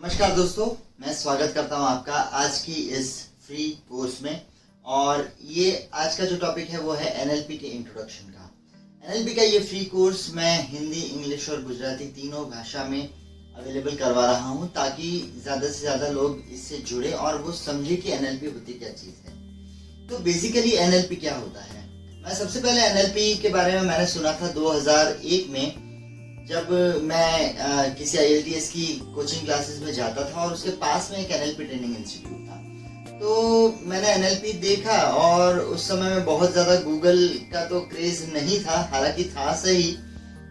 नमस्कार दोस्तों, मैं स्वागत करता हूं आपका आज की इस फ्री कोर्स में। और ये आज का जो टॉपिक है वो है एनएलपी के इंट्रोडक्शन का। एनएलपी का ये फ्री कोर्स मैं हिंदी, इंग्लिश और गुजराती तीनों भाषा में अवेलेबल करवा रहा हूं ताकि ज़्यादा से ज़्यादा लोग इससे जुड़े और वो समझे कि एनएलपी होती क्या चीज़ है। तो बेसिकली एनएलपी क्या होता है। मैं सबसे पहले एनएलपी के बारे में मैंने सुना था 2001 में, जब मैं किसी IELTS की कोचिंग क्लासेस में जाता था और उसके पास में एक एनएलपी ट्रेनिंग इंस्टीट्यूट था। तो मैंने एनएलपी देखा और उस समय में बहुत ज़्यादा गूगल का तो क्रेज नहीं था, हालांकि था सही,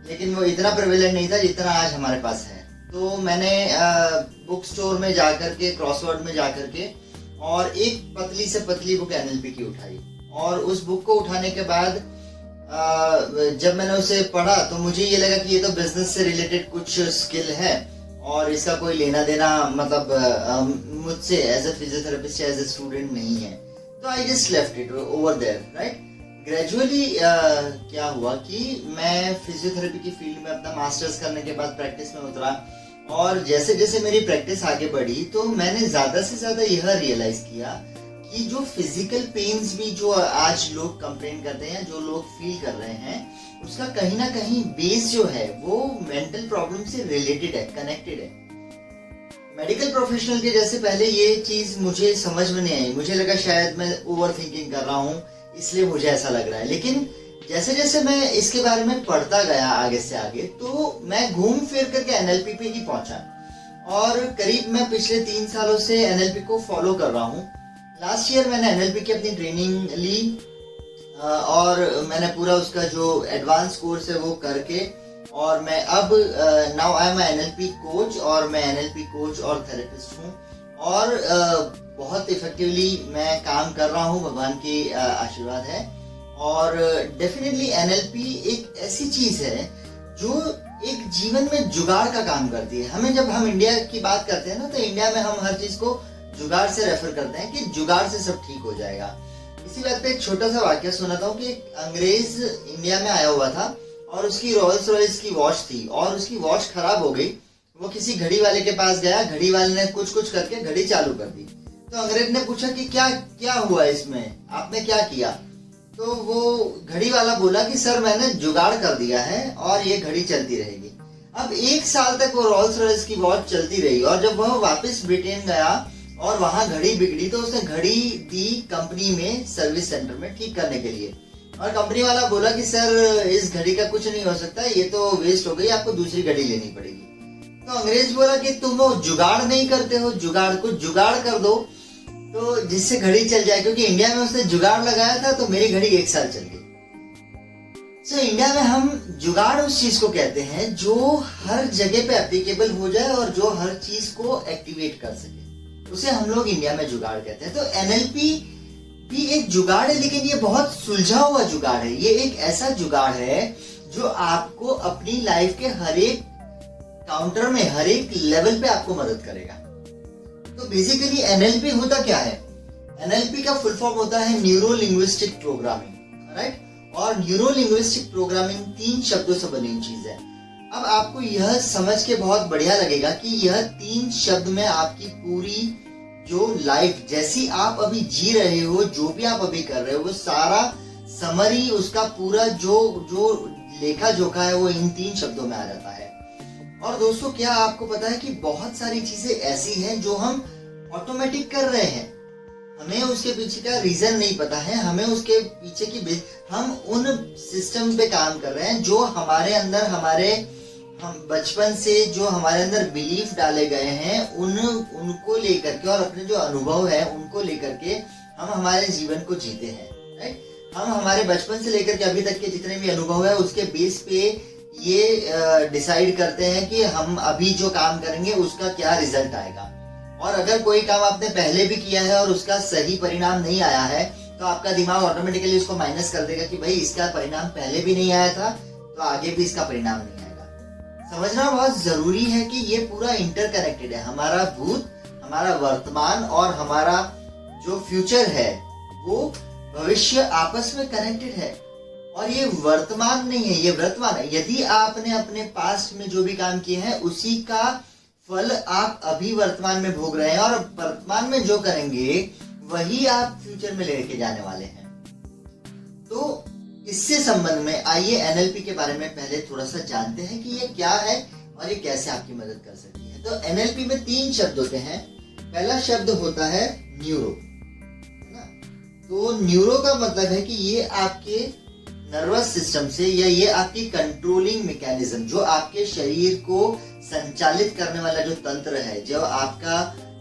लेकिन वो इतना प्रेवेलेंट नहीं था जितना आज हमारे पास है। तो मैंने बुक स्टोर में जाकर के, क्रॉसवर्ड में जाकर के और एक पतली से पतली बुक एनएलपी की उठाई। और उस बुक को उठाने के बाद जब मैंने उसे पढ़ा तो मुझे ये लगा कि ये तो बिजनेस से रिलेटेड कुछ स्किल है और इसका कोई लेना देना मतलब मुझसे एज ए फिजियोथेरेपिस्ट या एज ए स्टूडेंट नहीं है। तो I just left it over there, right. Gradually क्या हुआ कि मैं फिजियोथेरेपी की फील्ड में अपना मास्टर्स करने के बाद प्रैक्टिस में उतरा और जैसे जैसे मेरी प्रैक्टिस आगे बढ़ी तो मैंने ज़्यादा से ज़्यादा यह रियलाइज़ किया कि जो फिजिकल पेन्स भी जो आज लोग कंप्लेन करते हैं, जो लोग फील कर रहे हैं, उसका कहीं ना कहीं बेस जो है वो मेंटल प्रॉब्लम से रिलेटेड है, कनेक्टेड है। मेडिकल प्रोफेशनल के जैसे पहले ये चीज मुझे समझ में नहीं आई। मुझे लगा शायद मैं ओवर थिंकिंग कर रहा हूँ, इसलिए मुझे ऐसा लग रहा है। लेकिन जैसे जैसे मैं इसके बारे में पढ़ता गया आगे से आगे, तो मैं घूम फिर करके एनएलपी पे ही पहुंचा। और करीब मैं पिछले 3 सालों से एनएलपी को फॉलो कर रहा हूँ। लास्ट ईयर मैंने एनएलपी की अपनी ट्रेनिंग ली और मैंने पूरा उसका जो एडवांस कोर्स है वो करके, और मैं अब now I am NLP coach, और मैं एनएलपी कोच और थेरेपिस्ट हूँ और बहुत इफेक्टिवली मैं काम कर रहा हूँ, भगवान की आशीर्वाद है। और डेफिनेटली एनएलपी एक ऐसी चीज है जो एक जीवन में जुगाड़ का काम करती है। जब हम इंडिया की बात करते हैं ना, तो इंडिया में हम हर चीज को जुगाड़ से रेफर करते हैं कि जुगाड़ से सब ठीक हो जाएगा। इसी बात पे एक छोटा सा वाक्य सुनाता हूँ कि एक अंग्रेज इंडिया में आया हुआ था और उसकी रॉयल्स रॉयल्स की वॉच थी और उसकी वॉच खराब हो गई। वो किसी घड़ी वाले के पास गया, घड़ी वाले ने कुछ कुछ करके घड़ी चालू कर दी। तो अंग्रेज ने पूछा कि क्या क्या हुआ इसमें, आपने क्या किया। तो वो घड़ी वाला बोला कि सर मैंने जुगाड़ कर दिया है और ये घड़ी चलती रहेगी। अब 1 साल तक वो रॉयल्स रॉयल्स की वॉच चलती रही और जब वह वापस ब्रिटेन गया और वहां घड़ी बिगड़ी तो उसने घड़ी दी कंपनी में सर्विस सेंटर में ठीक करने के लिए। और कंपनी वाला बोला कि सर इस घड़ी का कुछ नहीं हो सकता, ये तो वेस्ट हो गई, आपको दूसरी घड़ी लेनी पड़ेगी। तो अंग्रेज बोला कि तुम वो जुगाड़ नहीं करते हो, जुगाड़ कर दो तो जिससे घड़ी चल जाए, क्योंकि इंडिया में उसने जुगाड़ लगाया था तो मेरी घड़ी 1 साल चल गई। सो इंडिया में हम जुगाड़ उस चीज को कहते हैं जो हर जगह पे एप्लीकेबल हो जाए और जो हर चीज को एक्टिवेट कर सके, उसे हम लोग इंडिया में जुगाड़ कहते हैं। तो एनएलपी भी एक जुगाड़ है, लेकिन ये बहुत सुलझा हुआ जुगाड़ है। ये एक ऐसा जुगाड़ है जो आपको अपनी लाइफ के हर एक काउंटर में, हर एक लेवल पे आपको मदद करेगा। तो बेसिकली एनएलपी होता क्या है। एनएलपी का फुल फॉर्म होता है न्यूरो लिंग्विस्टिक प्रोग्रामिंग, राइट। और न्यूरो लिंग्विस्टिक प्रोग्रामिंग 3 शब्दों से बनी हुई चीज है। अब आपको यह समझ के बहुत बढ़िया लगेगा कि यह 3 शब्द में आपकी पूरी जो लाइफ जैसी आप अभी जी रहे हो, जो भी आप अभी कर रहे हो, वो सारा समरी, उसका पूरा जो लेखा जोखा है वो इन 3 शब्दों में आ जाता है। और दोस्तों, क्या आपको पता है कि बहुत सारी चीजें ऐसी हैं जो हम ऑटोमेटिक कर रहे हैं, हमें उसके पीछे का रीजन नहीं पता है, हमें उसके पीछे की हम उन सिस्टम पे काम कर रहे हैं जो हमारे अंदर, हम बचपन से जो हमारे अंदर बिलीफ डाले गए हैं उनको लेकर के और अपने जो अनुभव है उनको लेकर के हम हमारे जीवन को जीते हैं, राइट। हम हमारे बचपन से लेकर के अभी तक के जितने भी अनुभव है उसके बेस पे ये डिसाइड करते हैं कि हम अभी जो काम करेंगे उसका क्या रिजल्ट आएगा। और अगर कोई काम आपने पहले भी किया है और उसका सही परिणाम नहीं आया है तो आपका दिमाग ऑटोमेटिकली उसको माइनस कर देगा कि भाई इसका परिणाम पहले भी नहीं आया था तो आगे भी इसका परिणाम नहीं आएगा। समझना बहुत जरूरी है कि ये पूरा इंटरकनेक्टेड है। हमारा भूत, हमारा वर्तमान और हमारा जो फ्यूचर है वो भविष्य आपस में कनेक्टेड है। और ये वर्तमान नहीं है, ये वर्तमान है। यदि आपने अपने पास्ट में जो भी काम किए हैं उसी का फल आप अभी वर्तमान में भोग रहे हैं और वर्तमान में जो करेंगे वही आप फ्यूचर में लेके जाने वाले हैं। तो इससे संबंध में आइए एनएलपी के बारे में पहले थोड़ा सा जानते हैं कि ये क्या है और ये कैसे आपकी मदद कर सकती है। तो एनएलपी में 3 शब्द होते हैं। पहला शब्द होता है न्यूरो, है ना। तो न्यूरो का मतलब है कि ये आपके नर्वस सिस्टम से या ये आपकी कंट्रोलिंग मैकेनिज्म, जो आपके शरीर को संचालित करने वाला जो तंत्र है, जो आपका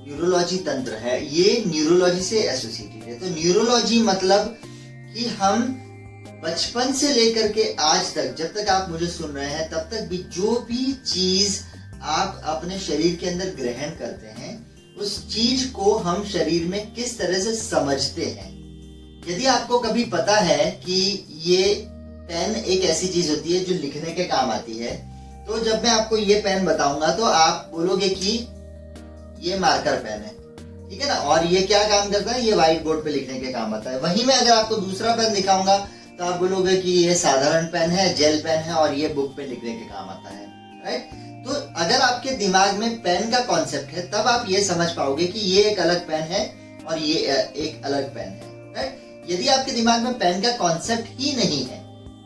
न्यूरोलॉजी तंत्र है, ये न्यूरोलॉजी से एसोसिएटेड है। तो न्यूरोलॉजी मतलब कि हम बचपन से लेकर के आज तक, जब तक आप मुझे सुन रहे हैं तब तक भी जो भी चीज आप अपने शरीर के अंदर ग्रहण करते हैं, उस चीज को हम शरीर में किस तरह से समझते हैं। यदि आपको कभी पता है कि ये पेन एक ऐसी चीज होती है जो लिखने के काम आती है, तो जब मैं आपको ये पेन बताऊंगा तो आप बोलोगे कि ये मार्कर पेन है, ठीक है ना, और ये क्या काम करता है, ये व्हाइट बोर्ड पे लिखने के काम आता है। वहीं मैं अगर आपको दूसरा पेन दिखाऊंगा तो आप बोलोगे कि ये साधारण पेन है, जेल पेन है और ये बुक पे लिखने के काम आता है, राइट। तो अगर आपके दिमाग में पेन का कॉन्सेप्ट है तब आप ये समझ पाओगे कि ये एक अलग पेन है और ये एक अलग पेन है, राइट। यदि आपके दिमाग में पेन का कॉन्सेप्ट ही नहीं है,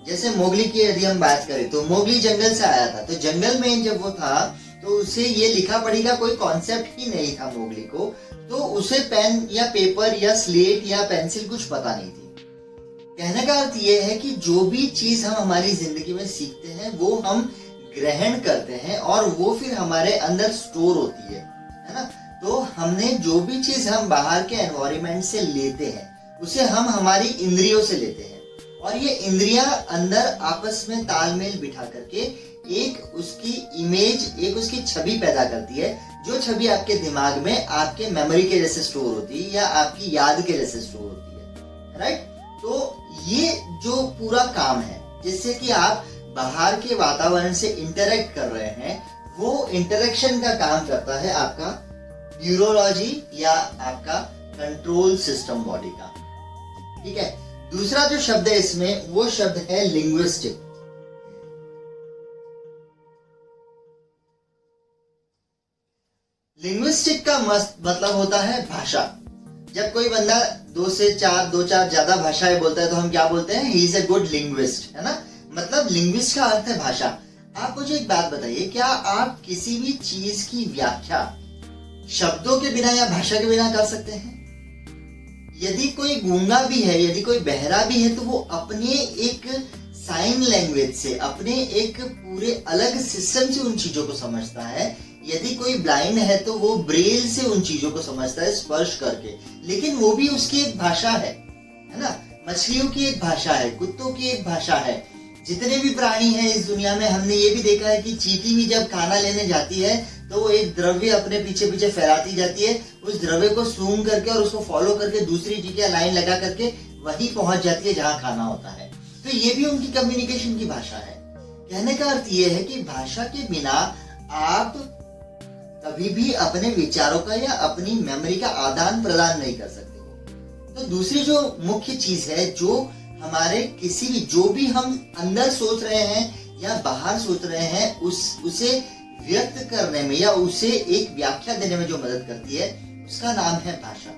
जैसे मोगली की यदि हम बात करें तो मोगली जंगल से आया था, तो जंगल में जब वो था तो उसे ये लिखा पढ़ी का कोई कॉन्सेप्ट ही नहीं था मोगली को, तो उसे पेन या पेपर या स्लेट या पेंसिल कुछ पता नहीं थी। कहने का अर्थ ये है कि जो भी चीज हम हमारी जिंदगी में सीखते हैं वो हम ग्रहण करते हैं और वो फिर हमारे अंदर स्टोर होती है ना। तो हमने जो भी चीज हम बाहर के एनवायरनमेंट से लेते हैं उसे हम हमारी इंद्रियों से लेते हैं, और ये इंद्रियां अंदर आपस में तालमेल बिठा करके एक उसकी इमेज, एक उसकी छवि पैदा करती है, जो छवि आपके दिमाग में आपके मेमोरी के जैसे स्टोर होती है या आपकी याद के जैसे स्टोर होती है, राइट। तो ये जो पूरा काम है जिससे कि आप बाहर के वातावरण से इंटरेक्ट कर रहे हैं, वो इंटरेक्शन का काम करता है आपका न्यूरोलॉजी या आपका कंट्रोल सिस्टम बॉडी का, ठीक है। दूसरा जो शब्द है इसमें वो शब्द है लिंग्विस्टिक। लिंग्विस्टिक का मतलब होता है भाषा। जब कोई बंदा 2 से 4 ज्यादा भाषाएं बोलता है तो हम क्या बोलते हैं, he is a good linguist, है ना। मतलब लिंग्विस्ट का अर्थ है भाषा। आप मुझे एक बात बताइए, क्या आप किसी भी चीज की व्याख्या शब्दों के बिना या भाषा के बिना कर सकते हैं? यदि कोई गूंगा भी है, यदि कोई बहरा भी है, तो वो अपने एक साइन लैंग्वेज से, अपने एक पूरे अलग सिस्टम से उन चीजों को समझता है। यदि कोई ब्लाइंड है तो वो ब्रेल से उन चीजों को समझता है, स्पर्श करके, लेकिन वो भी उसकी एक भाषा है ना। मछलियों की एक भाषा है, कुत्तों की एक भाषा है। जितने भी प्राणी हैं इस दुनिया में, हमने ये भी देखा है कि चींटी भी जब खाना लेने जाती है तो वो एक द्रव्य अपने पीछे पीछे फैलाती जाती है, उस द्रव्य को सूंघ करके और उसको फॉलो करके दूसरी चीटियां लाइन लगा करके वहीं पहुंच जाती है जहां खाना होता है। तो ये भी उनकी कम्युनिकेशन की भाषा है। कहने का अर्थ ये है कि भाषा के बिना आप कभी भी अपने विचारों का या अपनी मेमोरी का आदान प्रदान नहीं कर सकते हो। तो दूसरी जो मुख्य चीज है, जो हमारे किसी भी, जो भी हम अंदर सोच रहे हैं या बाहर सोच रहे हैं, उसे व्यक्त करने में या उसे एक व्याख्या देने में जो मदद करती है, उसका नाम है भाषा।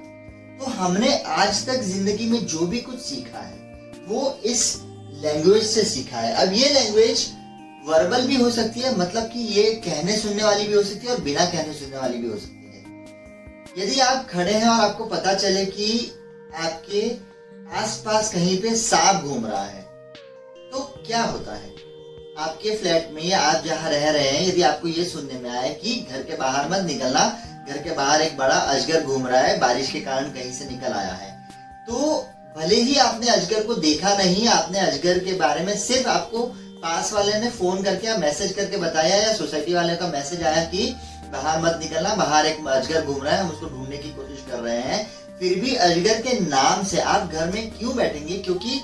तो हमने आज तक जिंदगी में जो भी कुछ सीखा है वो इस लैंग्वेज से सीखा है। अब ये लैंग्वेज वर्बल भी हो सकती है, मतलब कि ये कहने सुनने वाली भी हो सकती है और बिना कहने सुनने वाली भी हो सकती है। यदि आप खड़े हैं और आपको पता चले कि आपके आसपास कहीं पे सांप घूम रहा है, तो क्या होता है? आपके फ्लैट में या आप जहां रह रहे हैं, यदि आपको ये सुनने में आए कि घर के बाहर मत निकलना, घर के बाहर एक बड़ा अजगर घूम रहा है, बारिश के कारण कहीं से निकल आया है, तो भले ही आपने अजगर को देखा नहीं, आपने अजगर के बारे में सिर्फ आपको पास वाले ने फोन करके या मैसेज करके बताया या सोसाइटी वाले का मैसेज आया कि बाहर मत निकलना, बाहर एक अजगर घूम रहा है, हम उसको ढूंढने की कोशिश कर रहे हैं, फिर भी अजगर के नाम से आप घर में क्यों बैठेंगे? क्योंकि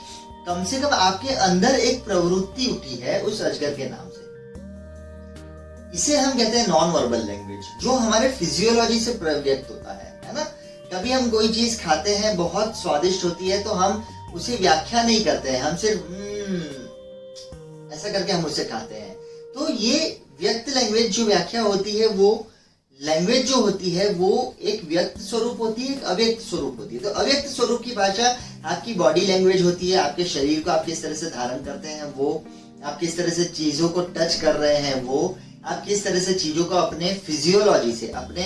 कम से कम आपके अंदर एक प्रवृत्ति उठी है उस अजगर के नाम से। इसे हम कहते हैं नॉन वर्बल लैंग्वेज, जो हमारे फिजियोलॉजी से व्यक्त होता है ना। कभी हम कोई चीज खाते हैं, बहुत स्वादिष्ट होती है, तो हम उसे व्याख्या नहीं करते हैं, हम सिर्फ ऐसा करके हम उसे खाते हैं। तो ये व्यक्त लैंग्वेज जो व्याख्या होती है वो लैंग्वेज जो होती है वो एक व्यक्त स्वरूप होती है, एक अव्यक्त स्वरूप होती है। तो अव्यक्त स्वरूप की भाषा आपकी बॉडी लैंग्वेज होती है, आपके शरीर को आप किस तरह से धारण करते हैं वो, आप किस तरह से चीजों को टच कर रहे हैं वो, आप किस तरह से चीजों को अपने फिजियोलॉजी से, अपने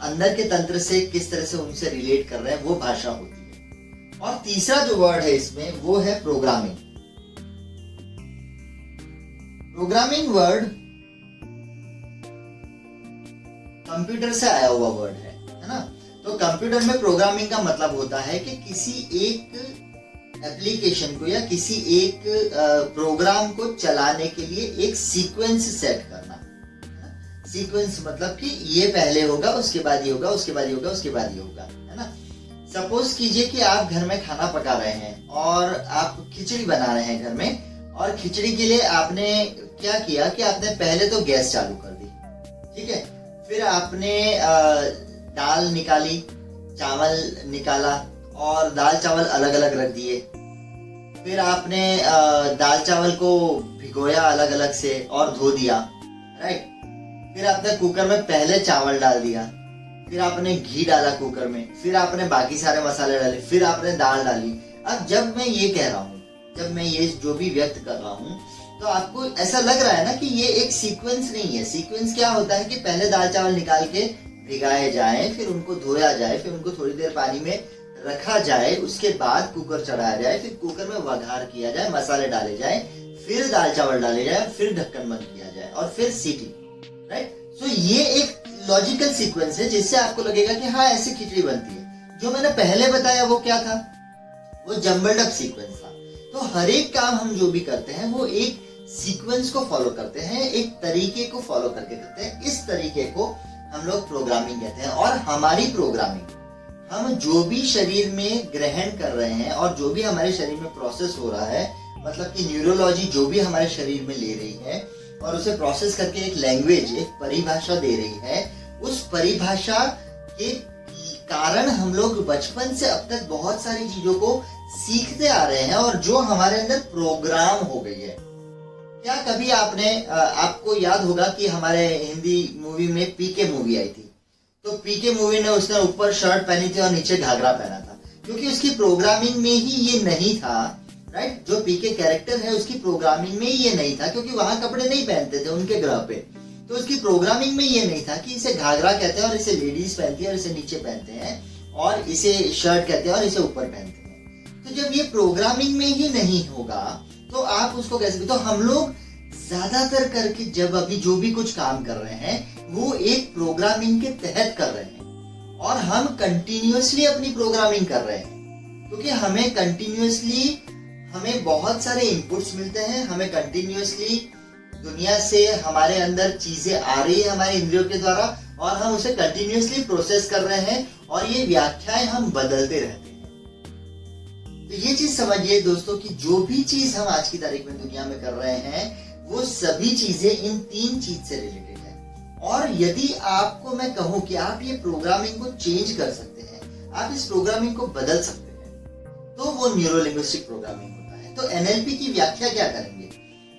अंदर के तंत्र से किस तरह से उनसे रिलेट कर रहे हैं, वो भाषा होती है। और तीसरा जो वर्ड है इसमें वो है प्रोग्रामिंग। प्रोग्रामिंग वर्ड कंप्यूटर से आया हुआ वर्ड है ना। तो कंप्यूटर में प्रोग्रामिंग का मतलब होता है कि किसी एक एप्लीकेशन को या किसी एक प्रोग्राम को चलाने के लिए एक सीक्वेंस सेट करना। सीक्वेंस मतलब कि ये पहले होगा, उसके बाद ये होगा, उसके बाद ये होगा, उसके बाद ये होगा, है ना। सपोज कीजिए कि आप घर में खाना पका रहे हैं और आप खिचड़ी बना रहे हैं घर में, और खिचड़ी के लिए आपने क्या किया कि आपने पहले तो गैस चालू कर दी, ठीक है। फिर आपने दाल निकाली, चावल निकाला और दाल चावल अलग अलग रख दिए। फिर आपने दाल चावल को भिगोया अलग अलग से और धो दिया, राइट। फिर आपने कुकर में पहले चावल डाल दिया, फिर आपने घी डाला कुकर में, फिर आपने बाकी सारे मसाले डाले, फिर आपने दाल डाली। अब जब मैं ये कह रहा हूँ, जब मैं ये जो भी व्यक्त कर रहा हूँ, तो आपको ऐसा लग रहा है ना कि ये एक सीक्वेंस नहीं है। सीक्वेंस क्या होता है कि पहले दाल चावल निकाल के भिगाए जाए, फिर उनको धोया जाए, फिर उनको थोड़ी देर पानी में रखा जाए, उसके बाद कुकर चढ़ाया जाए, फिर कुकर में वघार किया जाए, मसाले डाले जाए, फिर दाल चावल डाले जाए, फिर ढक्कन बंद किया जाए और फिर सीटी, राइट। सो ये एक लॉजिकल सीक्वेंस है जिससे आपको लगेगा कि हाँ ऐसे खिचड़ी बनती है। जो मैंने पहले बताया वो क्या था, वो जम्बल्ड अप सीक्वेंस था। तो हर एक काम हम जो भी करते हैं वो एक सीक्वेंस को फॉलो करते हैं, एक तरीके को फॉलो करके करते हैं। इस तरीके को हम लोग प्रोग्रामिंग कहते हैं। और हमारी प्रोग्रामिंग, हम जो भी शरीर में ग्रहण कर रहे हैं और जो भी हमारे शरीर में प्रोसेस हो रहा है, मतलब कि न्यूरोलॉजी जो भी हमारे शरीर में ले रही है और उसे प्रोसेस करके एक लैंग्वेज, एक परिभाषा दे रही है, उस परिभाषा के कारण हम लोग बचपन से अब तक बहुत सारी चीजों को सीखते आ रहे हैं और जो हमारे अंदर प्रोग्राम हो गई है। क्या कभी आपको याद होगा कि हमारे हिंदी मूवी में पीके मूवी आई थी, तो पीके मूवी ने उसने ऊपर शर्ट पहनी थी और नीचे घाघरा पहना था, क्योंकि उसकी प्रोग्रामिंग में ही ये नहीं था, राइट। जो पीके कैरेक्टर है उसकी प्रोग्रामिंग में ये नहीं था, क्योंकि वहां कपड़े नहीं पहनते थे उनके ग्रह पे। तो उसकी प्रोग्रामिंग में ये नहीं था कि इसे घाघरा कहते हैं और इसे लेडीज पहनती है और इसे नीचे पहनते हैं, और इसे शर्ट कहते हैं और इसे ऊपर पहनते हैं। तो जब ये प्रोग्रामिंग में ही नहीं होगा तो आप उसको कैसे। तो हम लोग ज्यादातर करके जब अभी जो भी कुछ काम कर रहे हैं वो एक प्रोग्रामिंग के तहत कर रहे हैं, और हम कंटिन्यूअसली अपनी प्रोग्रामिंग कर रहे हैं, क्योंकि हमें बहुत सारे इनपुट्स मिलते हैं, हमें कंटिन्यूअसली दुनिया से हमारे अंदर चीजें आ रही है हमारे इंद्रियों के द्वारा, और हम उसे कंटिन्यूअसली प्रोसेस कर रहे हैं, और ये व्याख्याएं हम बदलते रहते हैं। तो ये चीज समझिए दोस्तों कि जो भी चीज हम आज की तारीख में दुनिया में कर रहे हैं वो सभी चीजें इन तीन चीज से रिलेटेड है। और यदि आपको मैं कहूं कि आप ये प्रोग्रामिंग को चेंज कर सकते हैं, आप इस प्रोग्रामिंग को बदल सकते हैं, तो वो न्यूरो लिंग्विस्टिक प्रोग्रामिंग होता है। तो एनएलपी की व्याख्या क्या करेंगे,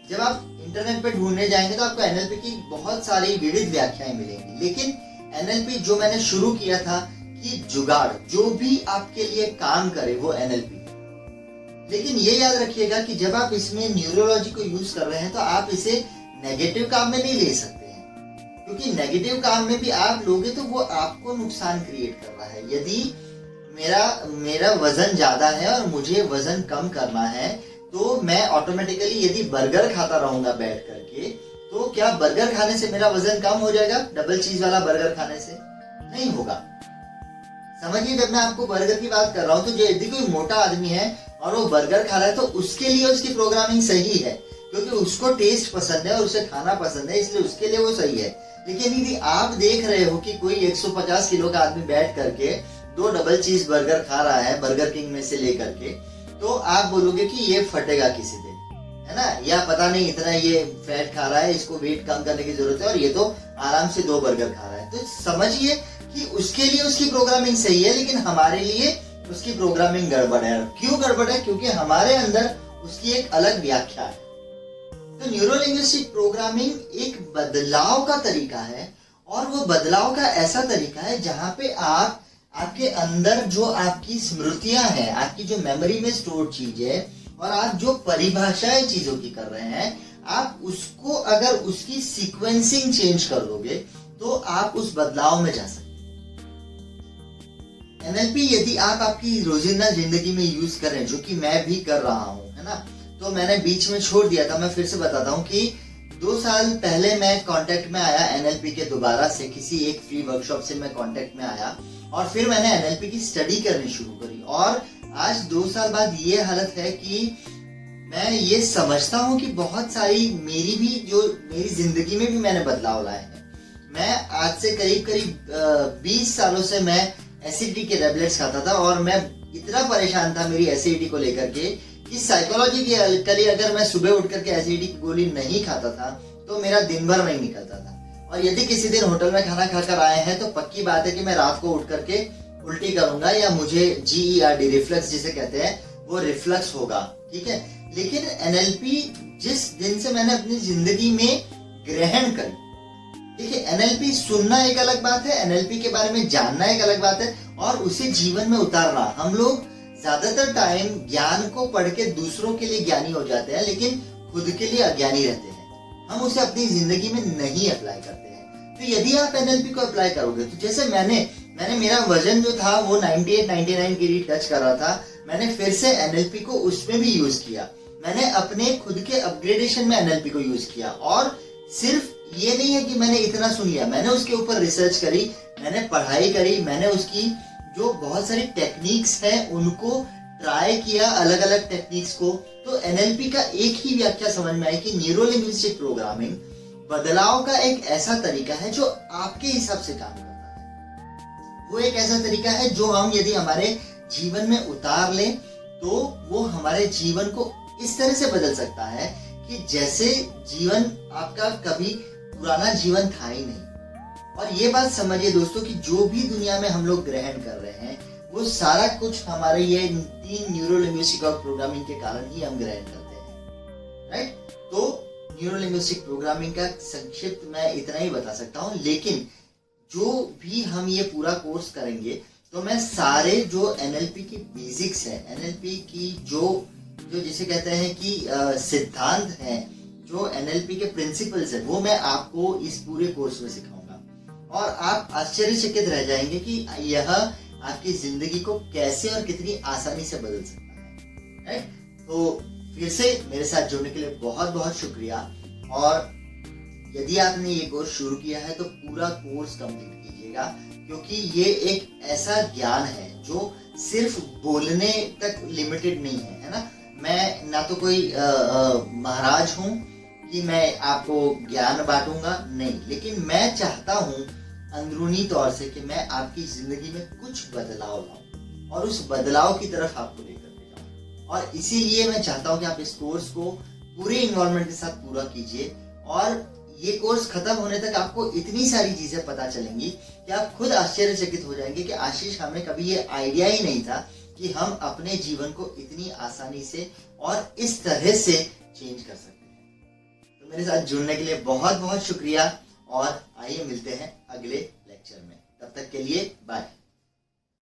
जब आप इंटरनेट पे ढूंढने जाएंगे तो आपको एनएलपी की बहुत सारी विविध व्याख्याएं मिलेंगी। लेकिन एनएलपी जो मैंने शुरू किया था कि जुगाड़ जो भी आपके लिए काम करे वो एनएलपी। लेकिन ये याद रखिएगा कि जब आप इसमें न्यूरोलॉजी को यूज कर रहे हैं तो आप इसे नेगेटिव काम में नहीं ले सकते हैं, क्योंकि नेगेटिव काम में भी आप लोगे तो वो आपको नुकसान क्रिएट कर रहा है। यदि मेरा वजन ज्यादा है और मुझे वजन कम करना है, तो मैं ऑटोमेटिकली यदि बर्गर खाता रहूंगा बैठ करके, तो क्या बर्गर खाने से मेरा वजन कम हो जाएगा? डबल चीज वाला बर्गर खाने से नहीं होगा। समझिए, जब मैं आपको बर्गर की बात कर रहा हूँ, तो जो यदि कोई मोटा आदमी है और वो बर्गर खा रहा है तो उसके लिए उसकी प्रोग्रामिंग सही है, क्योंकि उसको टेस्ट पसंद है और उसे खाना पसंद है, इसलिए उसके लिए वो सही है। लेकिन यदि आप देख रहे हो कि कोई 150 किलो का आदमी बैठ करके 2 डबल चीज बर्गर खा रहा है बर्गर किंग में से लेकर के, तो आप बोलोगे कि ये फटेगा किसी दिन, है ना, या पता नहीं इतना ये फैट खा रहा है, इसको वेट कम करने की जरूरत है, और ये तो आराम से 2 बर्गर खा रहा है। तो समझिए कि उसके लिए उसकी प्रोग्रामिंग सही है, लेकिन हमारे लिए उसकी प्रोग्रामिंग गड़बड़ है। क्यों गड़बड़ है? क्योंकि हमारे अंदर उसकी एक अलग व्याख्या है। तो न्यूरो लिंग्विस्टिक प्रोग्रामिंग एक बदलाव का तरीका है, और वो बदलाव का ऐसा तरीका है जहां पे आप आपके अंदर जो आपकी स्मृतियां हैं, आपकी जो मेमोरी में स्टोर चीज है और आप जो परिभाषाएं चीजों की कर रहे हैं, आप उसको अगर उसकी सीक्वेंसिंग चेंज कर दोगे तो आप उस बदलाव में जा सकते हैं। एनएलपी यदि आप आपकी रोजिंदा जिंदगी में यूज करें, जो कि मैं भी कर रहा हूं, है ना, तो मैंने बीच में छोड़ दिया था। मैं फिर से बताता हूं कि 2 साल पहले मैं कांटेक्ट में आया एनएलपी के, दोबारा से किसी एक फ्री वर्कशॉप से मैं कांटेक्ट में आया और फिर मैंने एनएलपी की स्टडी करनी शुरू करी। और आज 2 साल बाद ये हालत है कि मैं ये समझता हूँ कि बहुत सारी मेरी जिंदगी में भी मैंने बदलाव लाए हैं। मैं आज से करीब 20 सालों से मैं एसिडिटी के टैबलेट्स खाता था और मैं इतना परेशान था मेरी एसिडिटी को लेकर के कि साइकोलॉजिकली अगर मैं सुबह उठ करके एसिडिटी की गोली नहीं खाता था तो मेरा दिन भर नहीं निकलता था। और यदि किसी दिन होटल में खाना खाकर आए हैं तो पक्की बात है कि मैं रात को उठ करके उल्टी करूंगा या मुझे GERD रिफ्लक्स जिसे कहते हैं वो रिफ्लक्स होगा, ठीक है। लेकिन एनएलपी जिस दिन से मैंने अपनी जिंदगी में ग्रहण करी, देखिए एनएलपी सुनना एक अलग बात है, एनएलपी के बारे में जानना एक अलग बात है और उसे जीवन में उतारना। हम लोग ज्यादातर टाइम ज्ञान को पढ़ के दूसरों के लिए ज्ञानी हो जाते हैं लेकिन खुद के लिए अज्ञानी रहते हैं। हम उसे अपनी जिंदगी में नहीं अप्लाई करते हैं। तो यदि आप एनएलपी को अप्लाई करोगे तो जैसे मैंने मेरा वजन जो था वो 98-99 kg टच कर रहा था, मैंने फिर से एनएलपी को उसमें भी यूज किया। मैंने अपने खुद के अपग्रेडेशन में एनएलपी को यूज किया और सिर्फ ये नहीं है कि मैंने इतना सुन लिया, मैंने उसके ऊपर रिसर्च करी, मैंने पढ़ाई करी, मैंने उसकी जो बहुत सारी टेक्निक्स हैं उनको ट्राई किया, अलग अलग टेक्निक्स को। तो एनएलपी का एक ही व्याख्या समझ में आई कि न्यूरो लिंग्विस्टिक प्रोग्रामिंग बदलाव का एक ऐसा तरीका है जो आपके हिसाब से काम करता है। वो एक ऐसा तरीका है जो हम यदि हमारे जीवन में उतार लें तो वो हमारे जीवन को इस तरह से बदल सकता है कि जैसे जीवन आपका कभी पुराना जीवन था ही नहीं। और ये बात समझिए दोस्तों कि जो भी दुनिया में हम लोग ग्रहण कर रहे हैं वो सारा कुछ हमारे ये 3 न्यूरो लिंग्विस्टिक और प्रोग्रामिंग के कारण ही हम ग्रहण करते हैं, राइट। तो न्यूरो लिंग्विस्टिक प्रोग्रामिंग का संक्षिप्त मैं इतना ही बता सकता हूँ, लेकिन जो भी हम ये पूरा कोर्स करेंगे तो मैं सारे जो एनएलपी की बेसिक्स है, एनएलपी की जो जिसे कहते हैं कि सिद्धांत हैं, जो एनएलपी के प्रिंसिपल्स हैं, वो मैं आपको इस पूरे कोर्स में सिखाऊंगा और आप आश्चर्यचकित रह जाएंगे कि यह आपकी जिंदगी को कैसे और कितनी आसानी से बदल सकता है, राइट। तो फिर से मेरे साथ जुड़ने के लिए बहुत बहुत शुक्रिया। और यदि आपने ये कोर्स शुरू किया है तो पूरा कोर्स कंप्लीट कीजिएगा, क्योंकि ये एक ऐसा ज्ञान है जो सिर्फ बोलने तक लिमिटेड नहीं है ना। मैं ना तो कोई महाराज हूँ कि मैं आपको ज्ञान बांटूंगा, नहीं, लेकिन मैं चाहता हूँ अंदरूनी तौर से कि मैं आपकी जिंदगी में कुछ बदलाव लाऊं और उस बदलाव की तरफ आपको लेकर के जाऊं। और इसीलिए मैं चाहता हूँ कि आप इस कोर्स को पूरे इन्वॉल्वमेंट के साथ पूरा कीजिए और ये कोर्स खत्म होने तक आपको इतनी सारी चीजें पता चलेंगी कि आप खुद आश्चर्यचकित हो जाएंगे कि आशीष, हमें कभी ये आइडिया ही नहीं था कि हम अपने जीवन को इतनी आसानी से और इस तरह से चेंज कर सकते हैं। तो मेरे साथ जुड़ने के लिए बहुत बहुत शुक्रिया और आइए मिलते हैं अगले लेक्चर में। तब तक के लिए बाय।